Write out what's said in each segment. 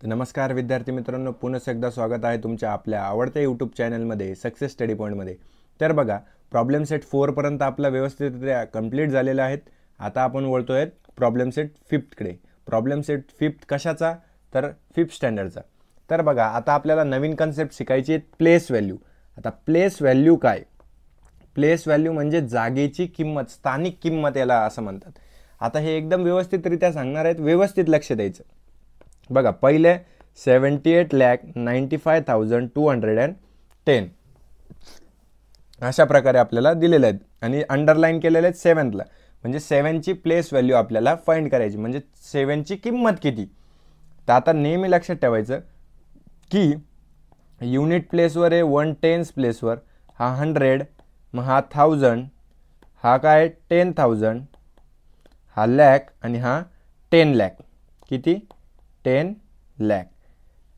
नमस्कार विद्यार्थी मित्रांनो, पुन्हा एकदा स्वागत आहे तुमच्या आपल्या आवडत्या यूट्यूब चॅनलमध्ये सक्सेस स्टडी पॉईंटमध्ये. तर बघा, प्रॉब्लेम सेट 4 पर्यंत आपला व्यवस्थितरित्या कंप्लीट झालेला आहे. आता आपण वळतोय प्रॉब्लेम सेट 5 कडे. प्रॉब्लेम सेट 5 कशाचा? तर 5th स्टँडर्डचा. तर बघा, आता आपल्याला नवीन कन्सेप्ट शिकायची आहे, प्लेस व्हॅल्यू. आता प्लेस व्हॅल्यू काय? प्लेस व्हॅल्यू म्हणजे जागेची किंमत, स्थानिक किंमत याला असं म्हणतात. आता हे एकदम व्यवस्थितरित्या सांगणार आहेत, व्यवस्थित लक्ष द्यायचं. बघा, पहिले 78,95,210 अशा प्रकारे आपल्याला दिलेले आहेत आणि अंडरलाईन केलेले आहेत 7th म्हणजे 7ची प्लेस व्हॅल्यू आपल्याला फाइंड करायची, म्हणजे 7ची किंमत किती. तर आता नेहमी लक्षात ठेवायचं की युनिट प्लेसवर आहे, 1/10 प्लेसवर हा 100, मग हा 1000, हा काय 10,000, हा लॅक आणि हा 10 लॅक. किती? 10 लॅक.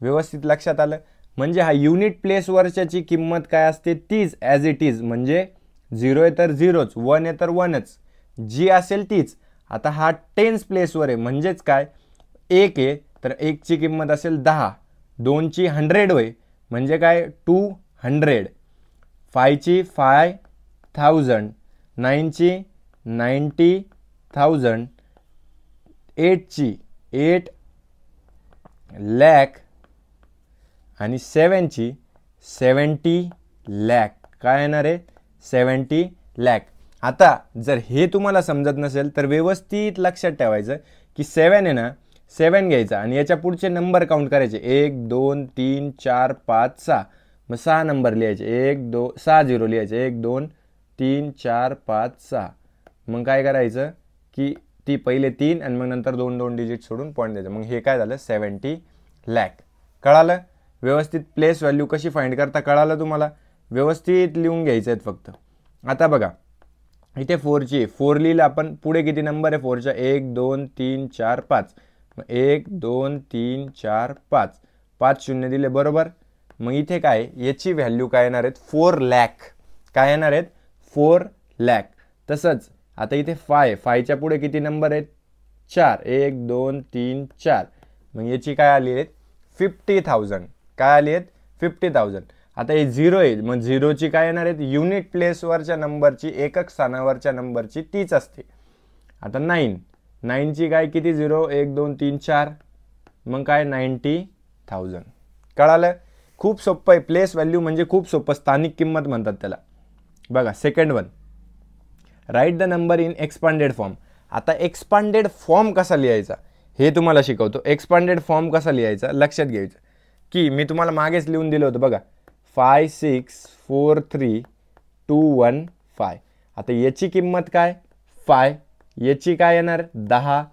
व्यवस्थित लक्षात आलं? म्हणजे हा युनिट प्लेसवरची किंमत काय असते तीच ॲज इट इज, म्हणजे 0 आहे तर 0च, 1 आहे तर 1च, जी असेल तीच. आता हा 10 प्लेसवर आहे म्हणजेच काय, 1 आहे तर 1ची किंमत असेल 10, 2ची 100 होय म्हणजे काय 200, 5ची 5,000, 9ची 90,000, 8ची 8 लॅक आणि 7ची 70 लॅक. काय येणार आहे? 70 लॅक. आता जर हे तुम्हाला समजत नसेल तर व्यवस्थित लक्षात ठेवायचं की 7 आहे ना, 7 घ्यायचा आणि याच्या पुढचे नंबर काउंट करायचे, 1 2 3 4 5 6, मग 6 नंबर लिहायचे, 1 2 6 0 लिहायचे, 1 2 3 4 5 6. मग काय करायचं की ती पहिले 3 आणि मग नंतर 2 डिजिट सोडून पॉईंट द्यायचं. मग हे काय झालं? 70 लॅक. कळालं? व्यवस्थित प्लेस व्हॅल्यू कशी फाइंड करता कळालं तुम्हाला? व्यवस्थित लिहून घ्यायचं आहेत फक्त. आता बघा, इथे 4ची 4 लिहिलं आपण, पुढे किती नंबर आहे 4च्या? 1 2 3 4 5. मग 1 2 3 4 5, 5 शून्य दिले बरोबर. मग इथे काय याची व्हॅल्यू काय येणार आहेत? 4 लॅक. काय येणार आहेत? 4 लॅक. तसंच आता इथे 5च्या पुढे किती नंबर आहेत? 4, 1 2 3 4. मग याची काय आली आहेत? 50,000. काय आली आहेत? 50,000. आता हे 0 आहे, मग 0ची काय येणार आहेत? युनिट प्लेसवरच्या नंबरची, एकक स्थानावरच्या नंबरची तीच असते. आता 9ची काय किती? 0 1 2 3 4, मग काय 90,000. कळालं? खूप सोपं आहे. प्लेस व्हॅल्यू म्हणजे खूप सोपं, स्थानिक किंमत म्हणतात त्याला. बघा, second one, write the number in expanded form. आता एक्सपांडेड फॉर्म कसा लिहायचा हे तुम्हाला शिकवतो. एक्सपांडेड फॉर्म कसा लिहायचा लक्षात घ्यायचं की मी तुम्हाला मागेच लिहून दिलं होतं बघा, 5 6 4 3 2 1 5. आता याची किंमत काय? 5. याची काय येणार? 10.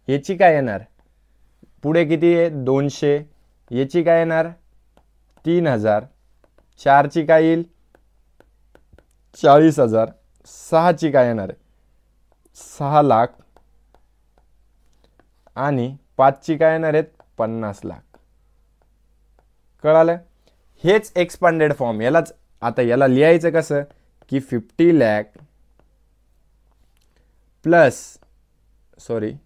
याची काय येणार? पुढे किती आहे? 200. याची काय येणार? 3000. 4ची काय येईल? 40,000. 6ची काय येणार आहे? 6 लाख. आणि 5ची काय येणार आहेत? 50 लाख. कळालं? हेच एक्सपांडेड फॉर्म. यालाच आता याला लिहायचं कसं की 50 लॅक प्लस 6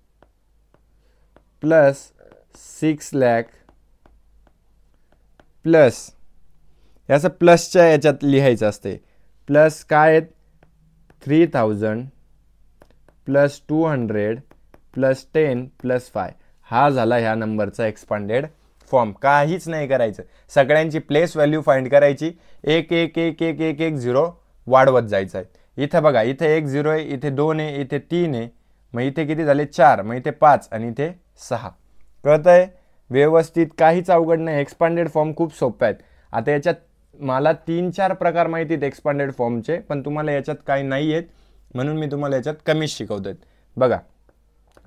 लॅक प्लस, याचं प्लसच्या याच्यात लिहायचं असते, प्लस काय आहेत? 3,000 प्लस 200 प्लस 10 प्लस 5. हा झाला ह्या नंबरचा एक्सपांडेड फॉर्म. काहीच नाही करायचं, सगळ्यांची प्लेस व्हॅल्यू फाइंड करायची, एक एक एक एक एक एक 0 वाढवत जायचं आहे. इथं बघा, इथे 1 0 आहे, इथे 2 आहे, इथे 3 आहे, मग इथे किती झाले? 4, मग इथे 5 आणि इथे 6. कळतंय? व्यवस्थित, काहीच अवघड नाही. एक्सपांडेड फॉर्म खूप सोपे आहेत. आता याच्यात मला 3-4 प्रकार माहिती आहेत एक्सपांडेड फॉर्मचे, पण तुम्हाला याच्यात काही नाही आहेत म्हणून मी तुम्हाला याच्यात कमीच शिकवतोय. बघा,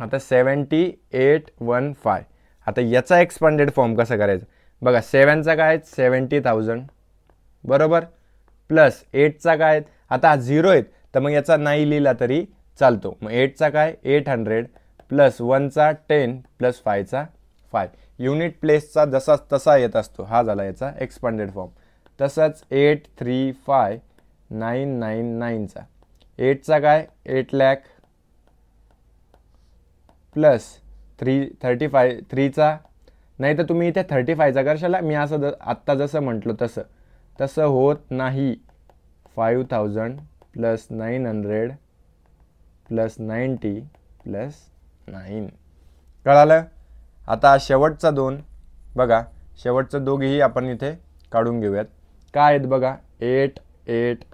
आता 7815. आता याचा एक्सपांडेड फॉर्म कसा करायचा? बघा, 7चा काय? 70,000 बरोबर, प्लस 8चा काय? आता 0 आहेत तर मग याचा नाही लिहिला तरी चालतो. मग 8चा काय? 800 प्लस 1चा 10 प्लस 5चा 5. युनिट प्लेसचा जसा तसा येत असतो. हा झाला याचा एक्सपांडेड फॉर्म. तसंच 835,999चा 8चा काय? 8 लॅक प्लस 3चा नाही तर तुम्ही इथे 35चा करशाला. मी असं आत्ता जसं म्हटलं तसं होत नाही. 5000 प्लस 900 प्लस 90 प्लस 9. कळालं. आता शेवटचा 2 बघा, शेवटचं दोघेही आपण इथे काढून घेऊयात. काय आहेत बघा, 8 8.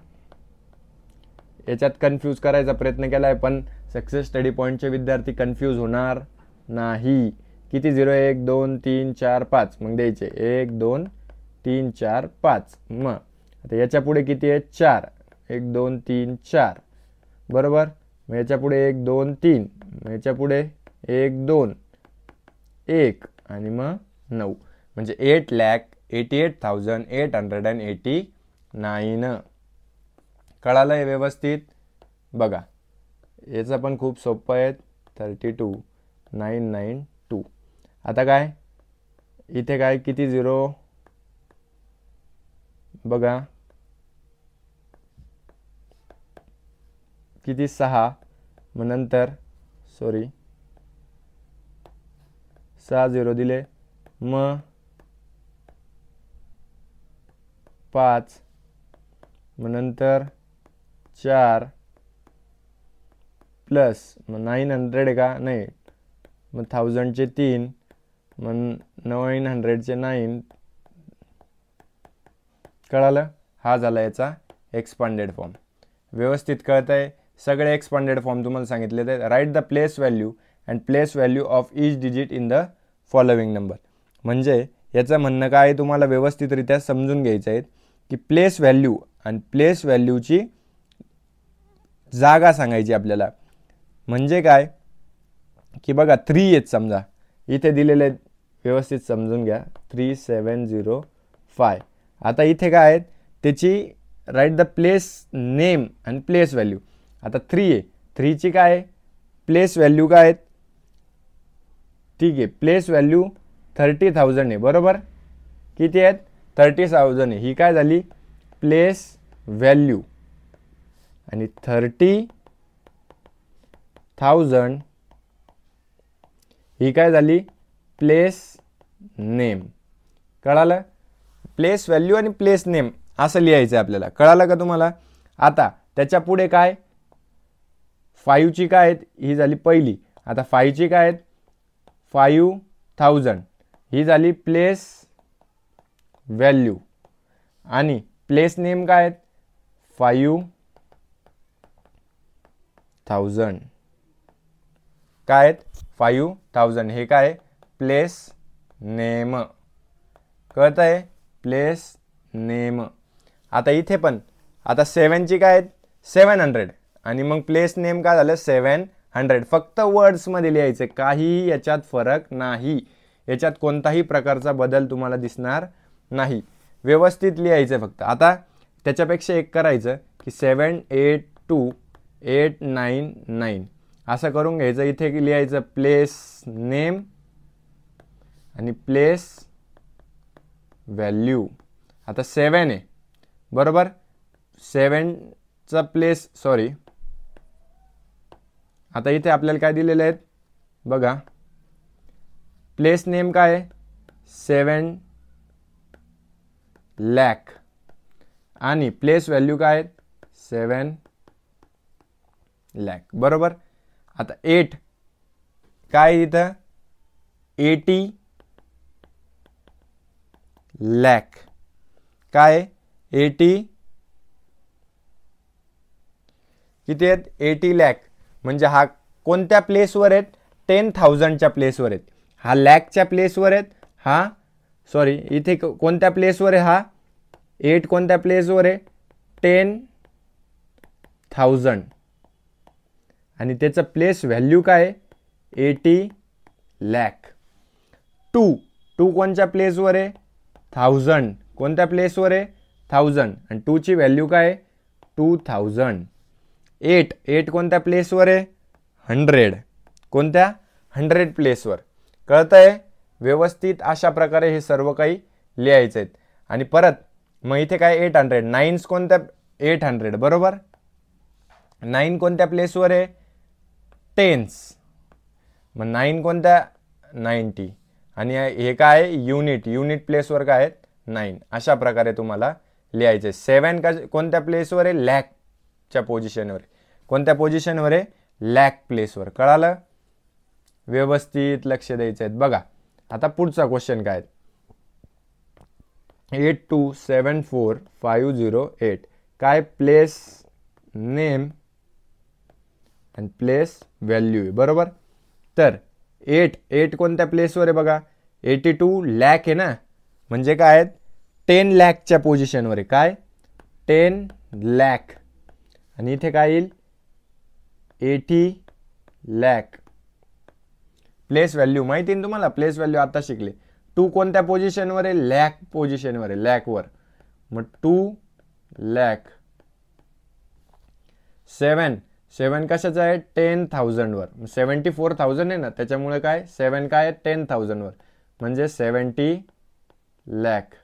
याच्यात कन्फ्यूज करायचा प्रयत्न केला आहे, पण सक्सेस स्टडी पॉईंटचे विद्यार्थी कन्फ्यूज होणार नाही. किती 0 1 2 3 4 5 मग द्यायचे 1 2 3 4 5. मग आता याच्या पुढे किती आहे 4. 1 2 3 4 बरोबर. मग याच्या पुढे 1 2 3. मग याच्या पुढे 1 2 1 आणि मग 9. म्हणजे 8,88,889. कळालं आहे व्यवस्थित. बघा याचं पण खूप सोपं आहे. 32,992. आता काय इथे काय किती 0 बघा, किती 6. मग नंतर 6 0 दिले. मग 5. मग नंतर 4 प्लस मग 900 का नाही, मग 1000चे 3. मग 900चे 9. कळालं. हा झाला याचा एक्सपांडेड फॉर्म. व्यवस्थित कळत आहे. सगळे एक्सपांडेड फॉर्म तुम्हाला सांगितले ते. Write the place value and place value of each digit in the following number. म्हणजे याचं म्हणणं काय तुम्हाला व्यवस्थितरित्या समजून घ्यायचं आहे की प्लेस व्हॅल्यू आणि प्लेस व्हॅल्यूची जागा सांगायची आपल्याला. म्हणजे काय की बघा 3 आहेत समजा इथे दिलेले, व्यवस्थित समजून घ्या. 3705. आता इथे काय आहेत त्याची राईट द प्लेस नेम आणि प्लेस व्हॅल्यू. आता 3 आहे, 3ची काय आहे प्लेस व्हॅल्यू काय आहेत, ठीक आहे. प्लेस व्हॅल्यू 30,000 आहे बरोबर. किती आहेत 30,000 आहे. ही काय झाली प्लेस व्हॅल्यू. आणि 30,000 ही काय झाली प्लेस नेम. कळालं. प्लेस व्हॅल्यू आणि प्लेस नेम असं लिहायचं आहे आपल्याला. कळालं का तुम्हाला. आता त्याच्या पुढे काय 5ची काय आहेत ही झाली पहिली. आता 5ची काय आहेत 5,000 ही झाली प्लेस व्हॅल्यू. आणि प्लेस नेम काय आहेत 5,000 काय आहेत 5,000. हे काय प्लेस नेम. कळत आहे प्लेस नेम. आता इथे पण आता 7ची काय आहेत 700 आणि मग प्लेस नेम काय झालं 700. फक्त वर्ड्समध्ये लिहायचे, काही याच्यात फरक नाही. याच्यात कोणताही प्रकारचा बदल तुम्हाला दिसणार नाही. व्यवस्थित लिहायचं फक्त. आता त्याच्यापेक्षा एक करायचं की 782,899 असं करून घ्यायचं. इथे लिहायचं प्लेस नेम आणि प्लेस व्हॅल्यू. आता 7 आहे बरोबर. 7चा प्लेस आता इथे आपल्याला काय दिलेले आहेत बघा. प्लेस नेम काय आहे 7 लाख आणि प्लेस व्हॅल्यू काय आहेत 7 लाख बरोबर. आता 8 काय इथं 80 लाख काय 80 किती आहेत 80 लाख. म्हणजे हा कोणत्या प्लेसवर आहेत 10,000च्या प्लेसवर आहेत. हा लॅकच्या प्लेसवर आहेत. हा इथे कोणत्या प्लेसवर आहे हा 8 कोणत्या प्लेसवर आहे 10,000 आणि त्याचं प्लेस व्हॅल्यू काय 80 लाख. 2 कोणत्या प्लेसवर आहे 1000 कोणत्या प्लेसवर आहे 1000 आणि 2ची व्हॅल्यू काय 2,000. 8 कोणत्या प्लेसवर आहे 100 कोणत्या 100 प्लेसवर. कळतंय व्यवस्थित. अशा प्रकारे हे सर्व काही लिहायचे आहेत. आणि परत मग इथे काय 800 9 कोणत्या 800 बरोबर. 9 कोणत्या प्लेसवर आहे 10s. मग 9 कोणत्या 90 आणि हे काय आहे युनिट, युनिट प्लेसवर काय आहेत 9. अशा प्रकारे तुम्हाला लिहायचे. 7 का कोणत्या प्लेसवर आहे, लॅकच्या पोझिशनवर. कोणत्या पोझिशनवर आहे, लॅक प्लेसवर. कळालं, व्यवस्थित लक्ष द्यायचं आहे. बघा आता पुढचा क्वेश्चन काय आहे, 827450 काय प्लेस नेम आणि प्लेस व्हॅल्यू आहे, बरोबर. तर 8 कोणत्या प्लेसवर आहे बघा, 82 लॅक आहे ना, म्हणजे काय आहेत 10 लॅकच्या पोझिशनवर आहे. काय 10 लॅक, आणि इथे काय येईल 80 लॅक. प्लेस व्हॅल्यू माहिती आहे तुम्हाला, प्लेस व्हॅल्यू आता शिकले. 2 कोणत्या पोझिशनवर आहे, लॅक पोझिशनवर आहे, लॅकवर. मग 2 लॅक. 7 कशाचं आहे, 10,000 वर. 74,000 आहे ना, त्याच्यामुळे काय 7 काय आहे 10,000 वर, म्हणजे 70 लॅक.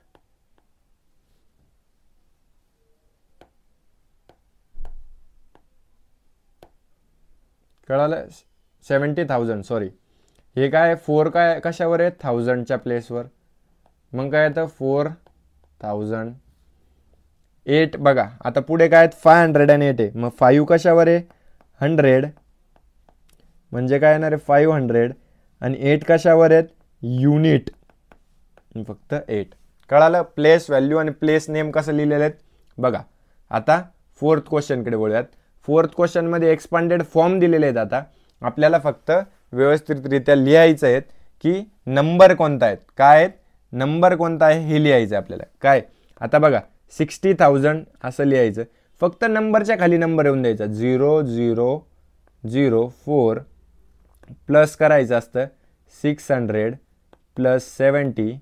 कळालं, 70,000 सॉरी. हे काय 4 काय कशावर आहे, 1000च्या प्लेसवर. मग काय येतं 4000. 8 बघा आता पुढे काय आहेत 508 आहे, मग 5 कशावर आहे 100, म्हणजे काय येणार आहे 500. आणि 8 कशावर आहेत युनिट, फक्त 8. कळालं, प्लेस व्हॅल्यू आणि प्लेस नेम कसं लिहिलेलं आहेत बघा. आता 4th क्वेश्चनकडे बोलूयात. 4th क्वेश्चनमध्ये एक्सपांडेड फॉर्म दिलेले आहेत. आता आपल्याला फक्त व्यवस्थितरित्या लिहायचं आहेत की नंबर कोणता आहे, काय आहेत नंबर कोणता आहे हे लिहायचं आहे आपल्याला. काय आता बघा 60,000 असं लिहायचं, फक्त नंबरच्या खाली नंबर येऊन द्यायचा 0004 प्लस करायचं असतं 600 प्लस 70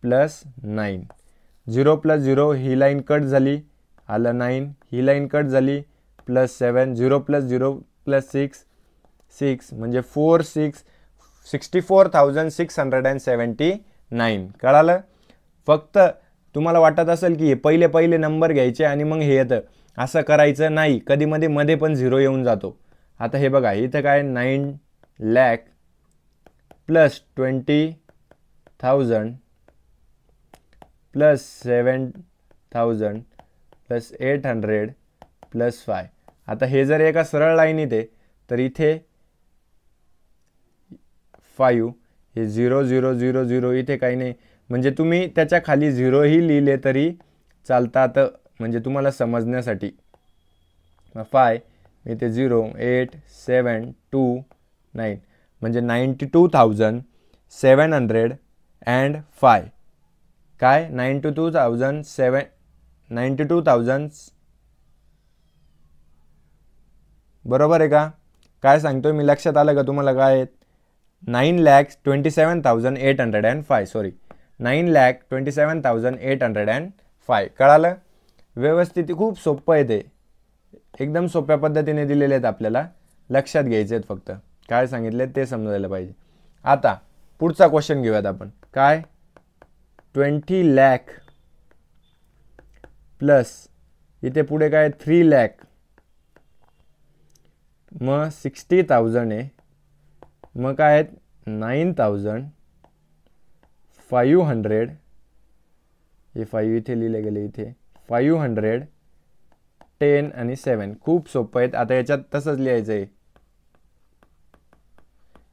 प्लस 9. 0 प्लस 0 ही लाईन कट झाली, आलं 9. ही लाईन कट झाली प्लस 7. 0 प्लस 0 प्लस 6 म्हणजे 64,679. कळालं. फक्त तुम्हाला वाटत असेल की हे पहिले पहिले नंबर घ्यायचे आणि मग हे येतं, असं करायचं नाही. कधी मध्ये पण 0 येऊन जातो. आता हे बघा इथं काय 9 lakh plus 20,000 plus 7,000 plus 800 plus 5. आता हे जर एका सरळ लाईनीत आहे तर इथे 5, हे 0 0 0 0 इथे काही नाही, म्हणजे तुम्ही त्याच्या खाली 0 ही लिहिले तरी चालतात, म्हणजे तुम्हाला समजण्यासाठी. 5 इथे 0 8 7 2 9 म्हणजे 92,705. काय 92,000 बरोबर आहे का, काय सांगतोय मी, लक्षात आलं का तुम्हाला. काय आहेत 9,27,805 सॉरी 9,27,805. कळालं, व्यवस्थित खूप सोपं आहे ते, एकदम सोप्या पद्धतीने दिलेले आहेत, आपल्याला लक्षात घ्यायचे आहेत. फक्त काय सांगितले ते समजायला पाहिजे. आता पुढचा क्वेश्चन घेऊयात आपण. काय 20 लॅक प्लस इथे पुढे काय 3 लॅक, मग 60,000 आहे, मग काय आहेत 9,500. हे 5 इथे लिहिले गेले, इथे 500 10 आणि 7. खूप सोपं आहेत. आता याच्यात तसंच लिहायचं आहे,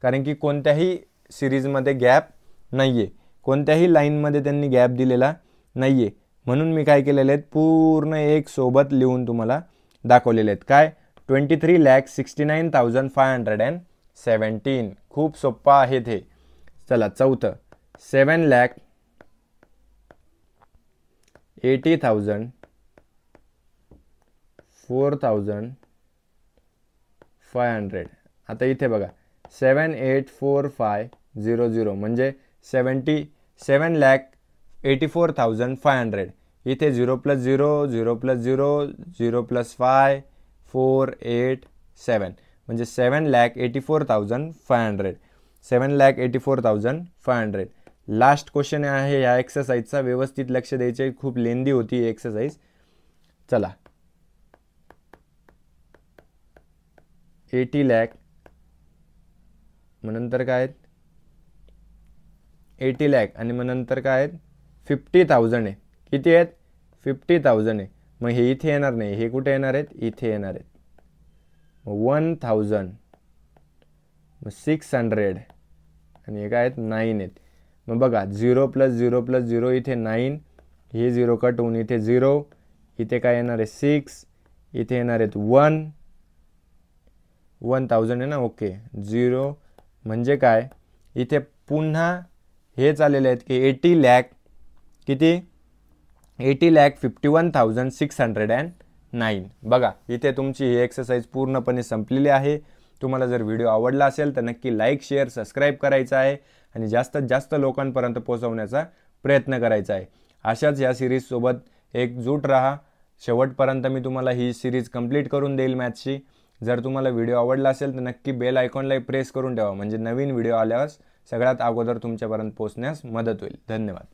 कारण की कोणत्याही सिरीजमध्ये गॅप नाही आहे, कोणत्याही लाईनमध्ये त्यांनी गॅप दिलेला नाही आहे. म्हणून मी काय केलेले आहेत पूर्ण एक सोबत लिहून तुम्हाला दाखवलेले आहेत. काय 23,69,517. खूप सोप्पा आहे ते. चला चौथं 7,80,000 4,500. आता इथे बघा 784500 म्हणजे 7,84,500. इथे 0 प्लस 0 0 प्लस 0 0 प्लस 5 4 8 7 म्हणजे 7,84,500. 7,84,500. लास्ट क्वेश्चन आहे या एक्सरसाइजचा, व्यवस्थित लक्ष द्यायचे, खूप लेंदी होती ही एक्सरसाइज. चला 80 लॅक, मग नंतर काय 80 लाख आणि मग नंतर काय आहेत 50,000 आहे. किती आहेत 50,000 आहे. मग हे इथे येणार नाही, हे कुठे येणार आहेत इथे येणार आहेत. 1000 मग 600 आणि हे काय आहेत 9 आहेत. मग बघा 0 + 0 + 0 इथे 9, हे 0 कट होऊन इथे 0, इथे काय येणार आहे 6, इथे येणार आहेत 1000 आहे ना. ओके 0 म्हणजे काय इथे पुन्हा हे चाललेले आहेत की 80 लाख किती 80,51,609. बघा इथे तुमची ही एक्सरसाइज पूर्णपणे संपलेली आहे. तुम्हाला जर व्हिडिओ आवडला असेल तर नक्की लाईक शेअर सबस्क्राईब करायचा आहे आणि जास्तीत जास्त लोकांपर्यंत पोहोचवण्याचा प्रयत्न करायचा आहे. अशाच या सिरीजसोबत एकजूट राहा. शेवटपर्यंत मी तुम्हाला ही सिरीज कंप्लीट करून देईल मॅथ्सची. जर तुम्हाला व्हिडिओ आवडला असेल तर नक्की बेल आयकॉनला प्रेस करून ठेवा, म्हणजे नवीन व्हिडिओ आल्यावर सगळ्यात अगोदर तुमच्यापर्यंत पोहोचण्यास मदत होईल. धन्यवाद.